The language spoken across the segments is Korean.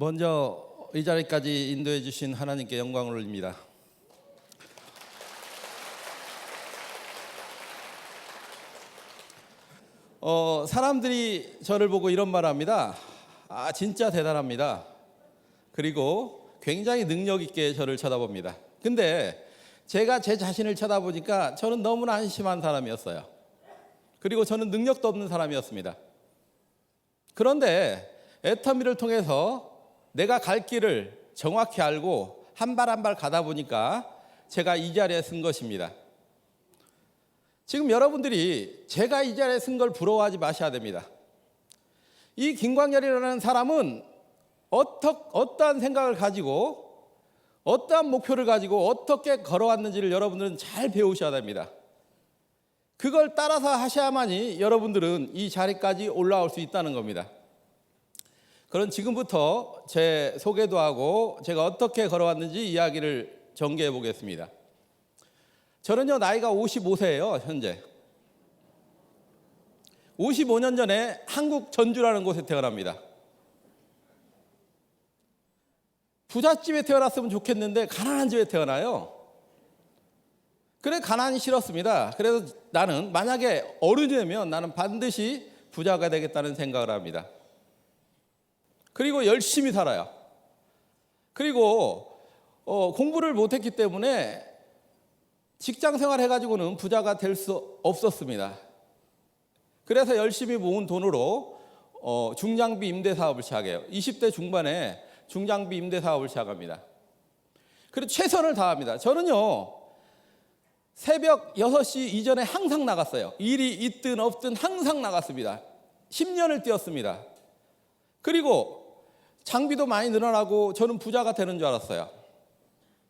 먼저 이 자리까지 인도해 주신 하나님께 영광을 올립니다. 사람들이 저를 보고 이런 말을 합니다. 진짜 대단합니다. 그리고 굉장히 능력 있게 저를 쳐다봅니다. 근데 제가 제 자신을 쳐다보니까 저는 너무나 한심한 사람이었어요. 그리고 저는 능력도 없는 사람이었습니다. 그런데 애터미를 통해서 내가 갈 길을 정확히 알고 한 발 한 발 가다 보니까 제가 이 자리에 쓴 것입니다. 지금 여러분들이 제가 이 자리에 쓴 걸 부러워하지 마셔야 됩니다. 이 김광렬이라는 사람은 어떠한 생각을 가지고 어떠한 목표를 가지고 어떻게 걸어왔는지를 여러분들은 잘 배우셔야 됩니다. 그걸 따라서 하셔야만이 여러분들은 이 자리까지 올라올 수 있다는 겁니다. 그럼 지금부터 제 소개도 하고 제가 어떻게 걸어왔는지 이야기를 전개해 보겠습니다. 저는요, 나이가 55세예요, 현재. 55년 전에 한국 전주라는 곳에 태어납니다. 부잣집에 태어났으면 좋겠는데 가난한 집에 태어나요. 그래, 가난이 싫었습니다. 그래서 나는 만약에 어른이 되면 나는 반드시 부자가 되겠다는 생각을 합니다. 그리고 열심히 살아요. 그리고 공부를 못했기 때문에 직장 생활 해가지고는 부자가 될 수 없었습니다. 그래서 열심히 모은 돈으로 중장비 임대 사업을 시작해요. 20대 중반에 중장비 임대 사업을 시작합니다. 그리고 최선을 다합니다. 저는요, 새벽 6시 이전에 항상 나갔어요. 일이 있든 없든 항상 나갔습니다. 10년을 뛰었습니다. 그리고 장비도 많이 늘어나고 저는 부자가 되는 줄 알았어요.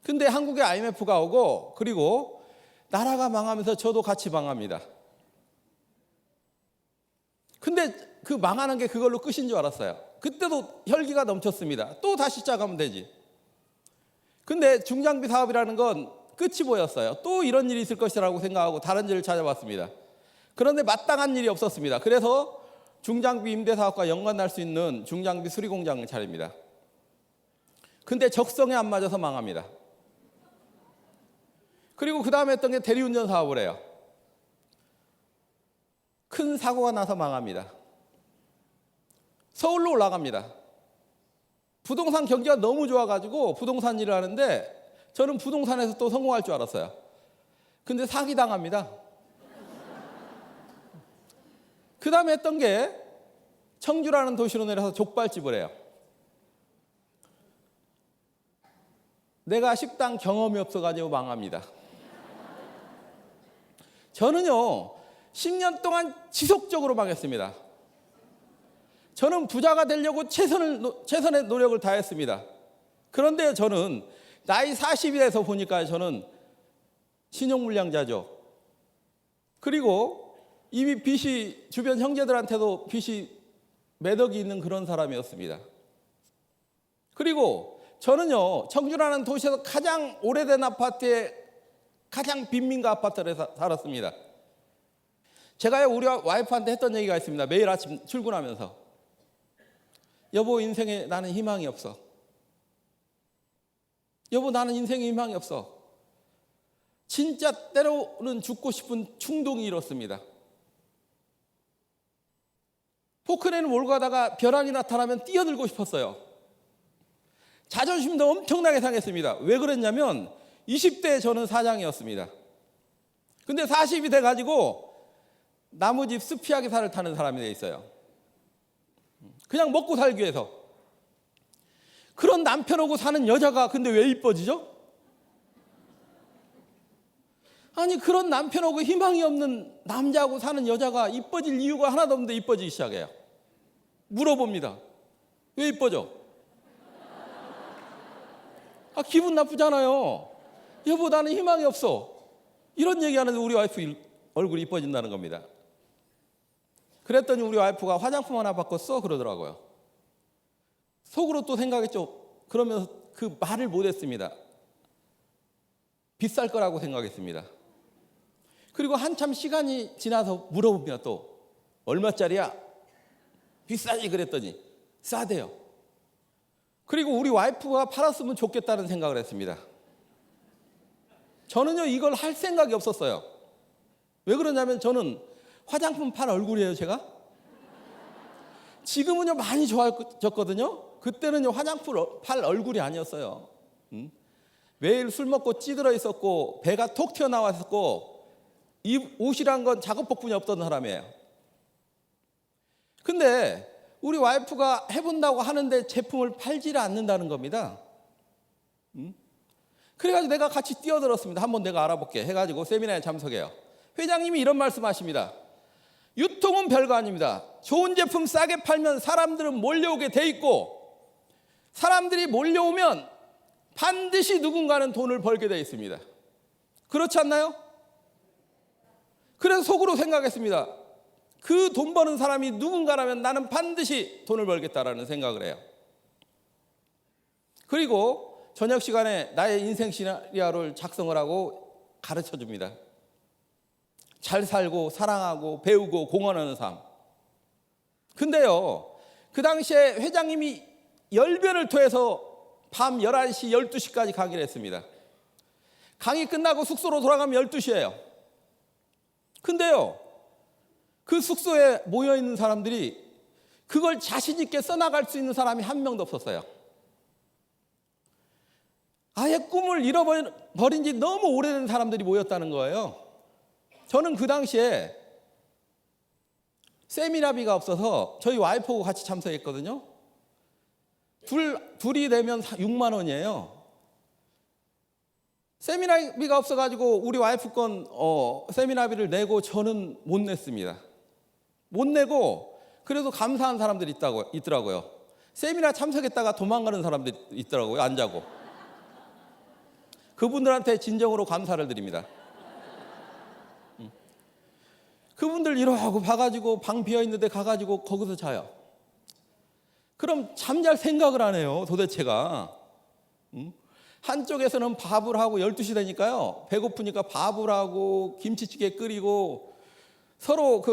근데 한국에 IMF가 오고 그리고 나라가 망하면서 저도 같이 망합니다. 근데 그 망하는 게 그걸로 끝인 줄 알았어요. 그때도 혈기가 넘쳤습니다. 또 다시 시작하면 되지. 근데 중장비 사업이라는 건 끝이 보였어요. 또 이런 일이 있을 것이라고 생각하고 다른 일을 찾아봤습니다. 그런데 마땅한 일이 없었습니다. 그래서 중장비 임대 사업과 연관날 수 있는 중장비 수리 공장을 차립니다. 근데 적성에 안 맞아서 망합니다. 그리고 그 다음에 했던 게 대리운전 사업을 해요. 큰 사고가 나서 망합니다. 서울로 올라갑니다. 부동산 경기가 너무 좋아가지고 부동산 일을 하는데 저는 부동산에서 또 성공할 줄 알았어요. 근데 사기당합니다. 그 다음에 했던 게 청주라는 도시로 내려서 족발집을 해요. 내가 식당 경험이 없어가지고 망합니다. 저는요, 10년 동안 지속적으로 망했습니다. 저는 부자가 되려고 최선의 노력을 다했습니다. 그런데 저는 나이 40이 돼서 보니까 저는 신용불량자죠. 그리고 이미 빚이 주변 형제들한테도 빚이 몇 억이 있는 그런 사람이었습니다. 그리고 저는요, 청주라는 도시에서 가장 오래된 아파트에 가장 빈민가 아파트에 살았습니다. 제가 우리 와이프한테 했던 얘기가 있습니다. 매일 아침 출근하면서. 여보, 인생에 나는 희망이 없어. 여보, 나는 인생에 희망이 없어. 진짜 때로는 죽고 싶은 충동이 일었습니다. 포크레인을 몰고 가다가 벼락이 나타나면 뛰어들고 싶었어요. 자존심도 엄청나게 상했습니다. 왜 그랬냐면 20대에 저는 사장이었습니다. 근데 40이 돼가지고 나무집 스피아기사를 타는 사람이 돼 있어요. 그냥 먹고 살기 위해서. 그런 남편하고 사는 여자가 근데 왜 이뻐지죠? 아니, 그런 남편하고 희망이 없는 남자하고 사는 여자가 이뻐질 이유가 하나도 없는데 이뻐지기 시작해요. 물어봅니다. 왜 이뻐져? 기분 나쁘잖아요. 여보, 나는 희망이 없어. 이런 얘기하는데 우리 와이프 얼굴이 이뻐진다는 겁니다. 그랬더니 우리 와이프가 화장품 하나 바꿨어? 그러더라고요. 속으로 또 생각했죠. 그러면서 그 말을 못했습니다. 비쌀 거라고 생각했습니다. 그리고 한참 시간이 지나서 물어봅니다. 또 얼마짜리야? 비싸지? 그랬더니 싸대요. 그리고 우리 와이프가 팔았으면 좋겠다는 생각을 했습니다. 저는요 이걸 할 생각이 없었어요. 왜 그러냐면 저는 화장품 팔 얼굴이에요 제가. 지금은요 많이 좋아졌거든요. 그때는요 화장품 팔 얼굴이 아니었어요. 매일 술 먹고 찌들어 있었고 배가 톡 튀어나왔었고 이 옷이란 건 작업복분이 없던 사람이에요. 근데 우리 와이프가 해본다고 하는데 제품을 팔지를 않는다는 겁니다. 그래가지고 내가 같이 뛰어들었습니다. 한번 내가 알아볼게 해가지고 세미나에 참석해요. 회장님이 이런 말씀하십니다. 유통은 별거 아닙니다. 좋은 제품 싸게 팔면 사람들은 몰려오게 돼 있고 사람들이 몰려오면 반드시 누군가는 돈을 벌게 돼 있습니다. 그렇지 않나요? 그래서 속으로 생각했습니다. 그 돈 버는 사람이 누군가라면 나는 반드시 돈을 벌겠다라는 생각을 해요. 그리고 저녁 시간에 나의 인생 시나리오를 작성을 하고 가르쳐 줍니다. 잘 살고 사랑하고 배우고 공헌하는 삶. 근데요 그 당시에 회장님이 열변을 토해서 밤 11시 12시까지 강의를 했습니다. 강의 끝나고 숙소로 돌아가면 12시예요. 근데요 그 숙소에 모여있는 사람들이 그걸 자신 있게 써나갈 수 있는 사람이 한 명도 없었어요. 아예 꿈을 잃어버린 지 너무 오래된 사람들이 모였다는 거예요. 저는 그 당시에 세미나비가 없어서 저희 와이프하고 같이 참석했거든요. 둘이 되면 6만 원이에요. 세미나비가 없어가지고 우리 와이프 건 세미나비를 내고 저는 못 냈습니다. 못 내고 그래도 감사한 사람들이 있더라고요. 세미나 참석했다가 도망가는 사람들이 있더라고요. 안 자고. 그분들한테 진정으로 감사를 드립니다. 그분들 이러고 봐가지고 방 비어있는데 가가지고 거기서 자요. 그럼 잠잘 생각을 안 해요 도대체가. 한쪽에서는 밥을 하고 12시 되니까요 배고프니까 밥을 하고 김치찌개 끓이고 서로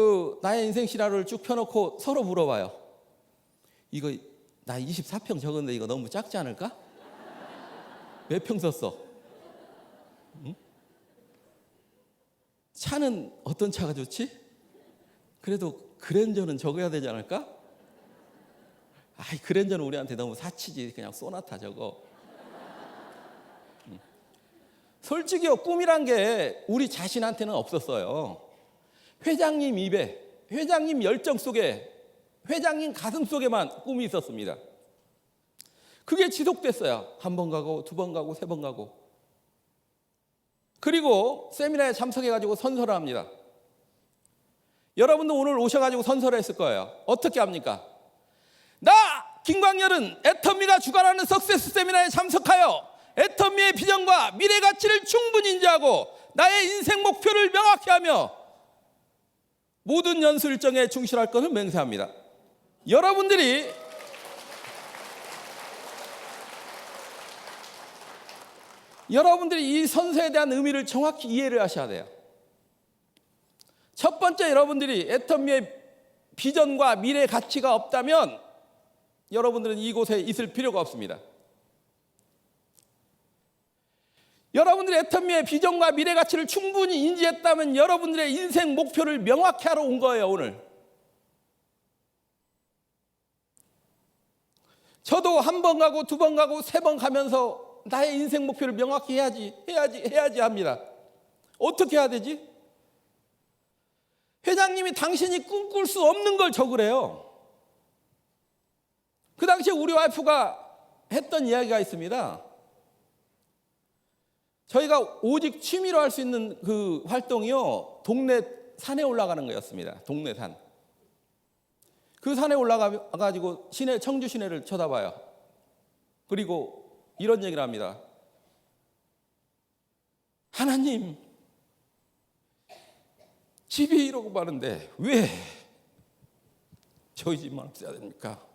나의 인생 시나리오를 쭉 펴놓고 서로 물어봐요. 이거 나 24평 적었는데 이거 너무 작지 않을까? 몇 평 썼어? 차는 어떤 차가 좋지? 그래도 그랜저는 적어야 되지 않을까? 그랜저는 우리한테 너무 사치지. 그냥 소나타 적어. 솔직히요 꿈이란 게 우리 자신한테는 없었어요. 회장님 입에, 회장님 열정 속에, 회장님 가슴 속에만 꿈이 있었습니다. 그게 지속됐어요. 한 번 가고 두 번 가고 세 번 가고. 그리고 세미나에 참석해가지고 선서를 합니다. 여러분도 오늘 오셔가지고 선서를 했을 거예요. 어떻게 합니까? 나 김광열은 애터미가 주관하는 석세스 세미나에 참석하여 애터미의 비전과 미래 가치를 충분히 인지하고 나의 인생 목표를 명확히 하며 모든 연수 일정에 충실할 것을 맹세합니다. 여러분들이 이 선서에 대한 의미를 정확히 이해를 하셔야 돼요. 첫 번째, 여러분들이 애터미의 비전과 미래 가치가 없다면 여러분들은 이곳에 있을 필요가 없습니다. 여러분들이 애터미의 비전과 미래 가치를 충분히 인지했다면 여러분들의 인생 목표를 명확히 하러 온 거예요, 오늘. 저도 한 번 가고 두 번 가고 세 번 가면서 나의 인생 목표를 명확히 해야지 합니다. 어떻게 해야 되지? 회장님이 당신이 꿈꿀 수 없는 걸 적으래요. 그 당시에 우리 와이프가 했던 이야기가 있습니다. 저희가 오직 취미로 할 수 있는 그 활동이요 동네 산에 올라가는 거였습니다. 동네 산. 그 산에 올라가가지고 청주 시내를 쳐다봐요. 그리고 이런 얘기를 합니다. 하나님, 집이 이러고 많은데 왜 저희 집만 없어야 됩니까?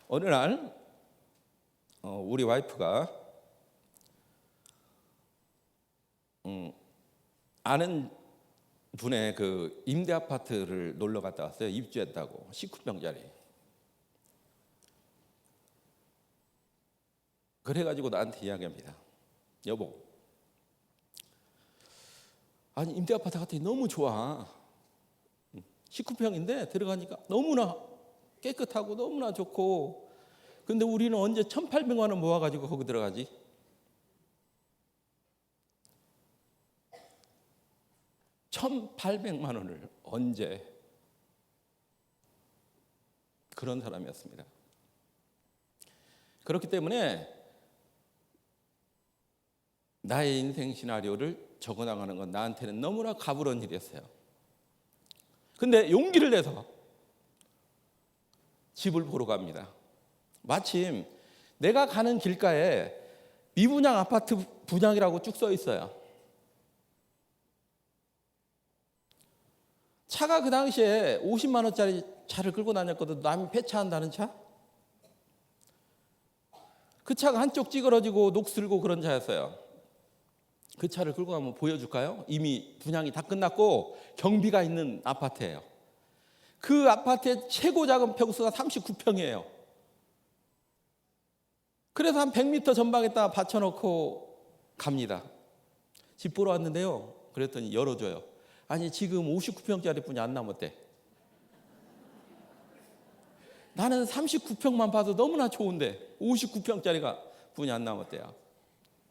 어느 날 우리 와이프가 아는 분의 그 임대 아파트를 놀러 갔다 왔어요. 입주했다고. 19평짜리. 그래가지고 나한테 이야기합니다. 여보, 아니 임대 아파트 같더니 너무 좋아. 19평인데 들어가니까 너무나 깨끗하고 너무나 좋고, 근데 우리는 언제 1,800만 원 모아가지고 거기 들어가지? 1,800만 원을 언제? 그런 사람이었습니다. 그렇기 때문에 나의 인생 시나리오를 적어나가는 건 나한테는 너무나 가부른 일이었어요. 근데 용기를 내서 집을 보러 갑니다. 마침 내가 가는 길가에 미분양 아파트 분양이라고 쭉 써 있어요. 차가 그 당시에 50만 원짜리 차를 끌고 다녔거든. 남이 폐차한다는 차. 그 차가 한쪽 찌그러지고 녹슬고 그런 차였어요. 그 차를 끌고 가면 보여줄까요? 이미 분양이 다 끝났고 경비가 있는 아파트예요. 그 아파트의 최고 작은 평수가 39평이에요. 그래서 한 100m 전방에다 받쳐놓고 갑니다. 집 보러 왔는데요. 그랬더니 열어줘요. 아니 지금 59평짜리 뿐이 안 남았대. 나는 39평만 봐도 너무나 좋은데 59평짜리가 뿐이 안 남았대요.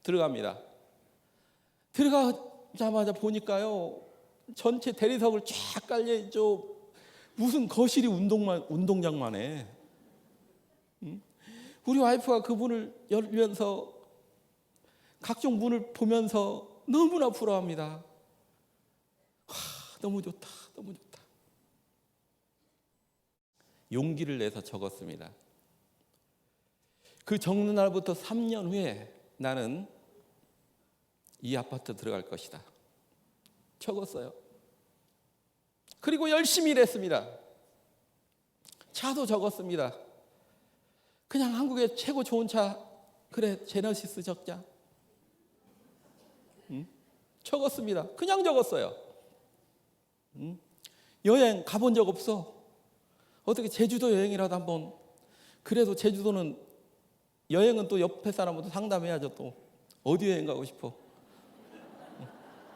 들어갑니다. 들어가자마자 보니까요, 전체 대리석을 쫙 깔려있죠. 무슨 거실이 운동장만 해. 우리 와이프가 그 문을 열면서 각종 문을 보면서 너무나 부러워합니다. 너무 좋다, 너무 좋다. 용기를 내서 적었습니다. 그 적는 날부터 3년 후에 나는 이 아파트 들어갈 것이다. 적었어요. 그리고 열심히 일했습니다. 차도 적었습니다. 그냥 한국의 최고 좋은 차, 그래 제너시스 적자. 적었습니다. 그냥 적었어요. 여행 가본 적 없어. 어떻게 제주도 여행이라도 한번. 그래도 제주도는 여행은 또 옆에 사람부터 상담해야죠. 또 어디 여행 가고 싶어?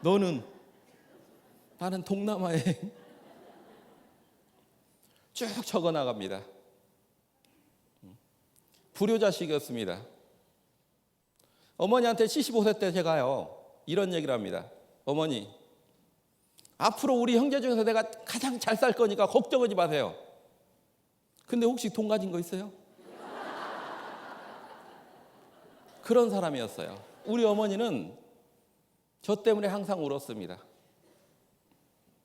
너는? 나는 동남아 여행. 쭉 적어 나갑니다. 불효자식이었습니다. 어머니한테 75세 때 제가요 이런 얘기를 합니다. 어머니, 앞으로 우리 형제 중에서 내가 가장 잘 살 거니까 걱정하지 마세요. 근데 혹시 돈 가진 거 있어요? 그런 사람이었어요. 우리 어머니는 저 때문에 항상 울었습니다.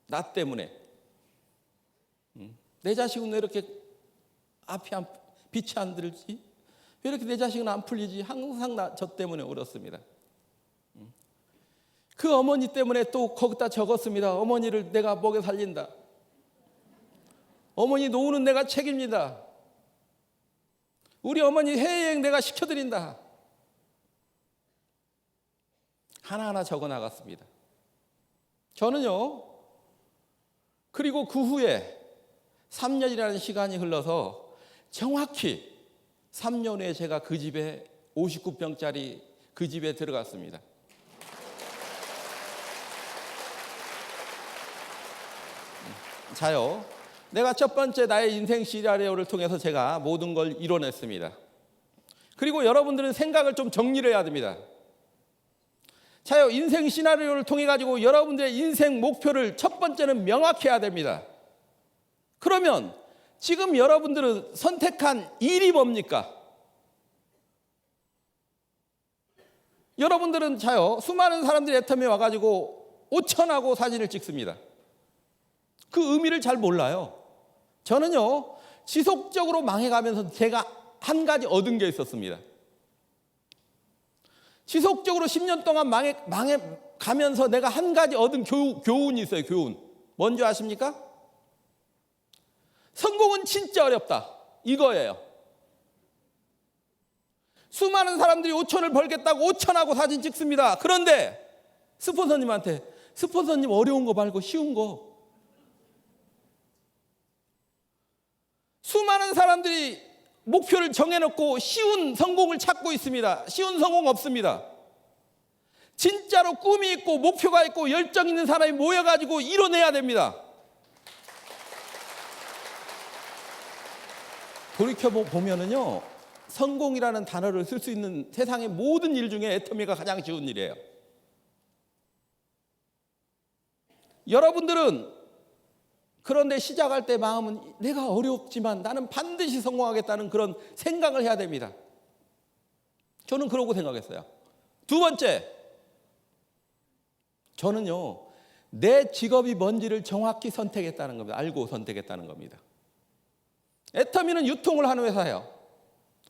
나 때문에. 내 자식은 왜 이렇게 빛이 안 들지? 왜 이렇게 내 자식은 안 풀리지? 항상 저 때문에 울었습니다. 그 어머니 때문에 또 거기다 적었습니다. 어머니를 내가 먹여 살린다. 어머니 노후는 내가 책임진다. 우리 어머니 해외여행 내가 시켜드린다. 하나하나 적어 나갔습니다. 저는요, 그리고 그 후에 3년이라는 시간이 흘러서 정확히 3년 후에 제가 그 집에 59평짜리 그 집에 들어갔습니다. 자요, 내가 첫 번째 나의 인생 시나리오를 통해서 제가 모든 걸 이뤄냈습니다. 그리고 여러분들은 생각을 좀 정리를 해야 됩니다. 자요, 인생 시나리오를 통해 가지고 여러분들의 인생 목표를 첫 번째는 명확히 해야 됩니다. 그러면 지금 여러분들은 선택한 일이 뭡니까? 여러분들은 자요, 수많은 사람들이 애터미에 와가지고 5천하고 사진을 찍습니다. 그 의미를 잘 몰라요. 저는요, 지속적으로 망해가면서 제가 한 가지 얻은 게 있었습니다. 지속적으로 10년 동안 망해가면서 내가 한 가지 얻은 교훈이 있어요. 교훈. 뭔지 아십니까? 성공은 진짜 어렵다. 이거예요. 수많은 사람들이 5천을 벌겠다고 5천하고 사진 찍습니다. 그런데 스폰서님한테 스폰서님 어려운 거 말고 쉬운 거. 수많은 사람들이 목표를 정해놓고 쉬운 성공을 찾고 있습니다. 쉬운 성공 없습니다. 진짜로 꿈이 있고 목표가 있고 열정 있는 사람이 모여가지고 이뤄내야 됩니다. 돌이켜보면은요, 성공이라는 단어를 쓸 수 있는 세상의 모든 일 중에 애터미가 가장 쉬운 일이에요. 여러분들은 그런데 시작할 때 마음은 내가 어렵지만 나는 반드시 성공하겠다는 그런 생각을 해야 됩니다. 저는 그러고 생각했어요. 두 번째, 저는요, 내 직업이 뭔지를 정확히 선택했다는 겁니다. 알고 선택했다는 겁니다. 애터미는 유통을 하는 회사예요.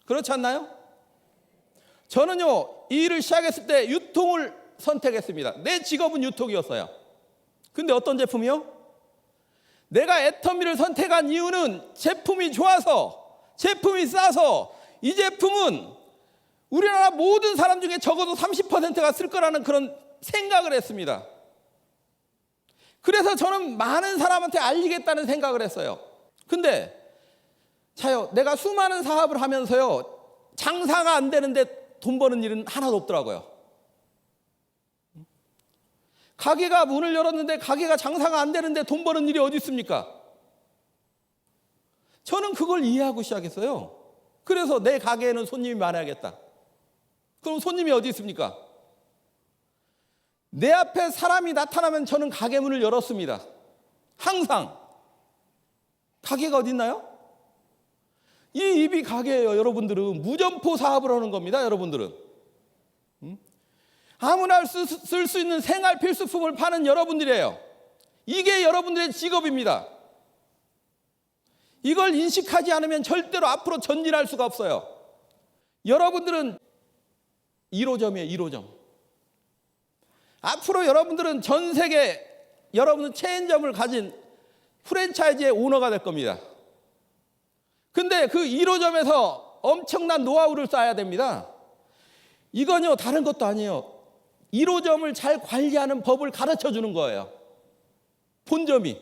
그렇지 않나요? 저는요, 이 일을 시작했을 때 유통을 선택했습니다. 내 직업은 유통이었어요. 근데 어떤 제품이요? 내가 애터미를 선택한 이유는 제품이 좋아서, 제품이 싸서, 이 제품은 우리나라 모든 사람 중에 적어도 30%가 쓸 거라는 그런 생각을 했습니다. 그래서 저는 많은 사람한테 알리겠다는 생각을 했어요. 근데 자요, 내가 수많은 사업을 하면서요, 장사가 안 되는데 돈 버는 일은 하나도 없더라고요. 가게가 문을 열었는데 가게가 장사가 안 되는데 돈 버는 일이 어디 있습니까? 저는 그걸 이해하고 시작했어요. 그래서 내 가게에는 손님이 많아야겠다. 그럼 손님이 어디 있습니까? 내 앞에 사람이 나타나면 저는 가게 문을 열었습니다. 항상. 가게가 어디 있나요? 이 입이 가게예요. 여러분들은 무점포 사업을 하는 겁니다. 여러분들은 아무나 쓸 수 있는 생활 필수품을 파는 여러분들이에요. 이게 여러분들의 직업입니다. 이걸 인식하지 않으면 절대로 앞으로 전진할 수가 없어요. 여러분들은 1호점이에요. 1호점. 앞으로 여러분들은 전 세계 여러분은 체인점을 가진 프랜차이즈의 오너가 될 겁니다. 근데 그 1호점에서 엄청난 노하우를 쌓아야 됩니다. 이건요, 다른 것도 아니에요. 1호점을 잘 관리하는 법을 가르쳐 주는 거예요. 본점이.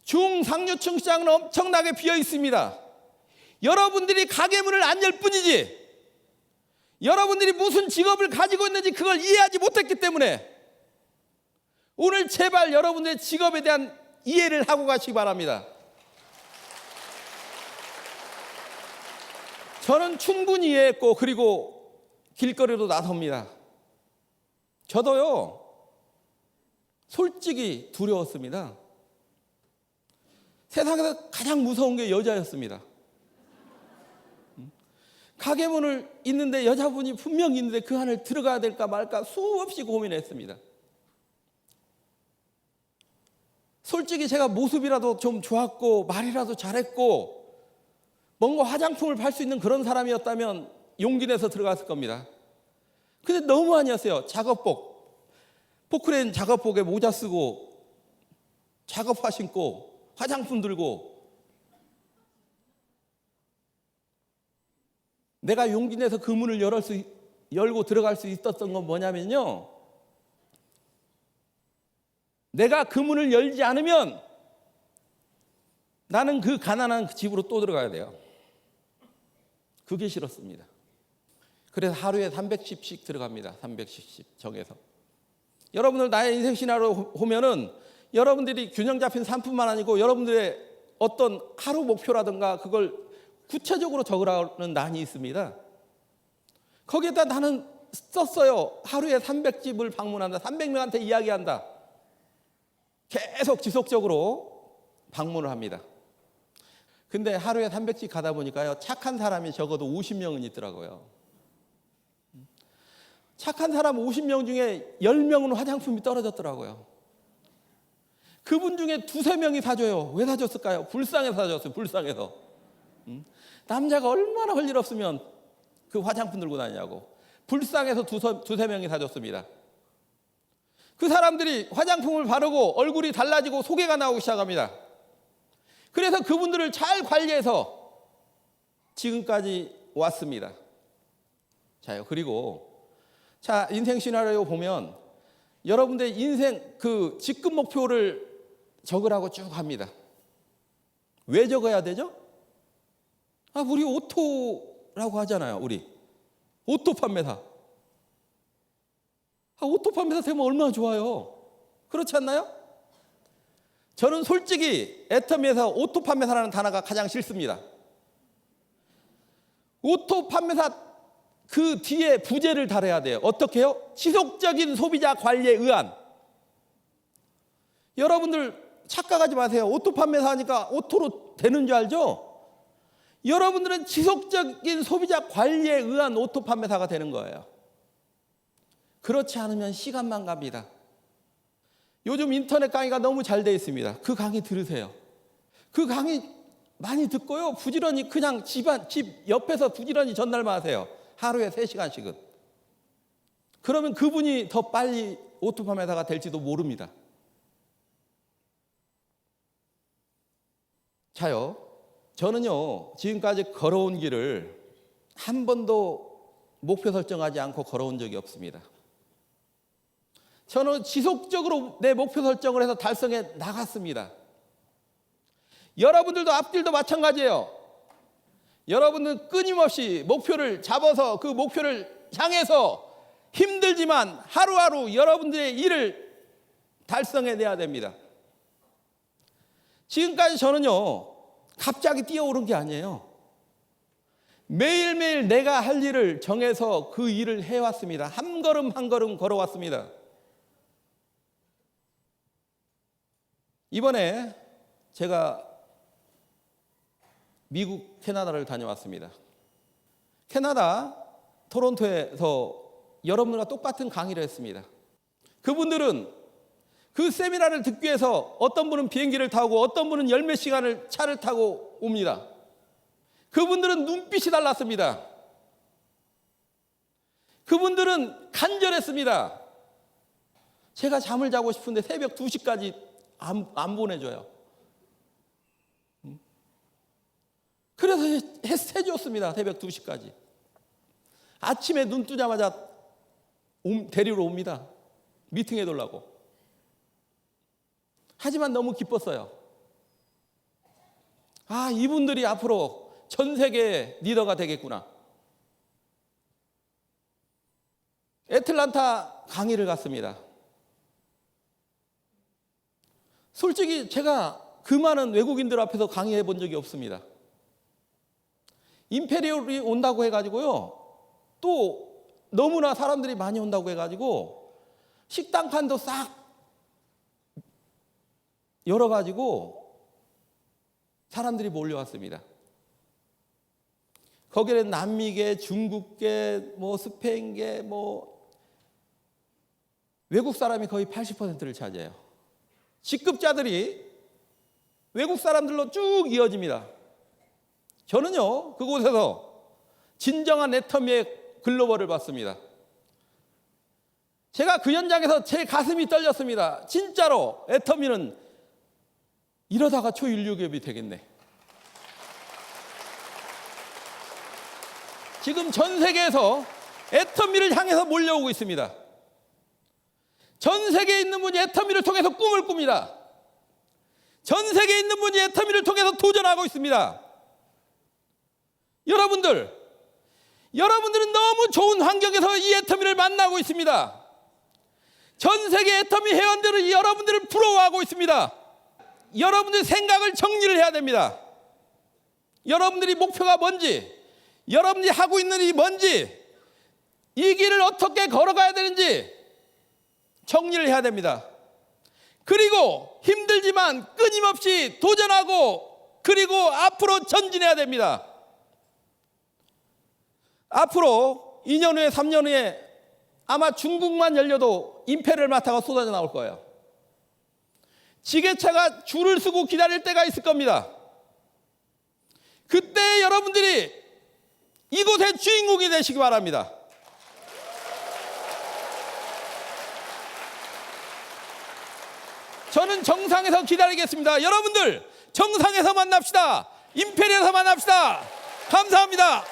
중상류층 시장은 엄청나게 비어 있습니다. 여러분들이 가게 문을 안 열 뿐이지, 여러분들이 무슨 직업을 가지고 있는지 그걸 이해하지 못했기 때문에 오늘 제발 여러분들의 직업에 대한 이해를 하고 가시기 바랍니다. 저는 충분히 이해했고, 그리고 길거리로 나섭니다. 저도요, 솔직히 두려웠습니다. 세상에서 가장 무서운 게 여자였습니다. 가게 문을 있는데 여자분이 분명히 있는데 그 안을 들어가야 될까 말까 수없이 고민했습니다. 솔직히 제가 모습이라도 좀 좋았고 말이라도 잘했고 뭔가 화장품을 팔 수 있는 그런 사람이었다면 용기 내서 들어갔을 겁니다. 근데 너무 아니었어요. 작업복, 포크레인 작업복에 모자 쓰고 작업화 신고 화장품 들고. 내가 용기 내서 그 문을 열고 들어갈 수 있었던 건 뭐냐면요, 내가 그 문을 열지 않으면 나는 그 가난한 집으로 또 들어가야 돼요. 그게 싫었습니다. 그래서 하루에 310씩 들어갑니다. 310씩 정해서. 여러분들 나의 인생 시나리오 보면은 여러분들이 균형 잡힌 상품만 아니고 여러분들의 어떤 하루 목표라든가 그걸 구체적으로 적으라는 란이 있습니다. 거기에다 나는 썼어요. 하루에 300집을 방문한다. 300명한테 이야기한다. 계속 지속적으로 방문을 합니다. 근데 하루에 300집 가다 보니까요, 착한 사람이 적어도 50명은 있더라고요. 착한 사람 50명 중에 10명은 화장품이 떨어졌더라고요. 그분 중에 두세 명이 사줘요. 왜 사줬을까요? 불쌍해서 사줬어요. 불쌍해서. 남자가 얼마나 할 일 없으면 그 화장품 들고 다니냐고. 불쌍해서 두세 명이 사줬습니다. 그 사람들이 화장품을 바르고 얼굴이 달라지고 소개가 나오기 시작합니다. 그래서 그분들을 잘 관리해서 지금까지 왔습니다. 자요. 그리고 인생 시나리오 보면 여러분들 인생 그 직급 목표를 적으라고 쭉 합니다. 왜 적어야 되죠? 우리 오토라고 하잖아요. 우리 오토 판매사. 오토 판매사 되면 얼마나 좋아요. 그렇지 않나요? 저는 솔직히 애터미에서 오토 판매사라는 단어가 가장 싫습니다. 오토 판매사 그 뒤에 부제를 달아야 돼요. 어떻게 해요? 지속적인 소비자 관리에 의한. 여러분들 착각하지 마세요. 오토 판매사 하니까 오토로 되는 줄 알죠? 여러분들은 지속적인 소비자 관리에 의한 오토 판매사가 되는 거예요. 그렇지 않으면 시간만 갑니다. 요즘 인터넷 강의가 너무 잘 되어 있습니다. 그 강의 들으세요. 그 강의 많이 듣고요. 부지런히 그냥 집 옆에서 부지런히 전달만 하세요. 하루에 3시간씩은. 그러면 그분이 더 빨리 오토 판매사가 될지도 모릅니다. 자요. 저는요, 지금까지 걸어온 길을 한 번도 목표 설정하지 않고 걸어온 적이 없습니다. 저는 지속적으로 내 목표 설정을 해서 달성해 나갔습니다. 여러분들도 앞길도 마찬가지예요. 여러분들은 끊임없이 목표를 잡아서 그 목표를 향해서 힘들지만 하루하루 여러분들의 일을 달성해내야 됩니다. 지금까지 저는요, 갑자기 뛰어오른 게 아니에요. 매일매일 내가 할 일을 정해서 그 일을 해왔습니다. 한 걸음 한 걸음 걸어왔습니다. 이번에 제가 미국, 캐나다를 다녀왔습니다. 캐나다 토론토에서 여러분들과 똑같은 강의를 했습니다. 그분들은 그 세미나를 듣기 위해서 어떤 분은 비행기를 타고 어떤 분은 열몇 시간을 차를 타고 옵니다. 그분들은 눈빛이 달랐습니다. 그분들은 간절했습니다. 제가 잠을 자고 싶은데 새벽 2시까지 안 보내줘요. 그래서 해줬습니다. 새벽 2시까지. 아침에 눈 뜨자마자 데리러 옵니다. 미팅해 달라고. 하지만 너무 기뻤어요. 이분들이 앞으로 전 세계의 리더가 되겠구나. 애틀란타 강의를 갔습니다. 솔직히 제가 그 많은 외국인들 앞에서 강의해 본 적이 없습니다. 임페리얼이 온다고 해가지고요. 또 너무나 사람들이 많이 온다고 해가지고 식당 칸도 싹 열어가지고 사람들이 몰려왔습니다. 거기는 남미계, 중국계, 스페인계, 외국 사람이 거의 80%를 차지해요. 직급자들이 외국 사람들로 쭉 이어집니다. 저는요, 그곳에서 진정한 애터미의 글로벌을 봤습니다. 제가 그 현장에서 제 가슴이 떨렸습니다. 진짜로 애터미는 이러다가 초인류 기업이 되겠네. 지금 전 세계에서 애터미를 향해서 몰려오고 있습니다. 전 세계에 있는 분이 애터미를 통해서 꿈을 꿉니다. 전 세계에 있는 분이 애터미를 통해서 도전하고 있습니다. 여러분들은 너무 좋은 환경에서 이 애터미를 만나고 있습니다. 전 세계 애터미 회원들은 여러분들을 부러워하고 있습니다. 여러분들의 생각을 정리를 해야 됩니다. 여러분들이 목표가 뭔지, 여러분들이 하고 있는 일이 뭔지, 이 길을 어떻게 걸어가야 되는지 정리를 해야 됩니다. 그리고 힘들지만 끊임없이 도전하고 그리고 앞으로 전진해야 됩니다. 앞으로 2년 후에 3년 후에 아마 중국만 열려도 임페리얼 마타가 쏟아져 나올 거예요. 지게차가 줄을 서고 기다릴 때가 있을 겁니다. 그때 여러분들이 이곳의 주인공이 되시기 바랍니다. 저는 정상에서 기다리겠습니다. 여러분들 정상에서 만납시다. 임페리얼에서 만납시다. 감사합니다.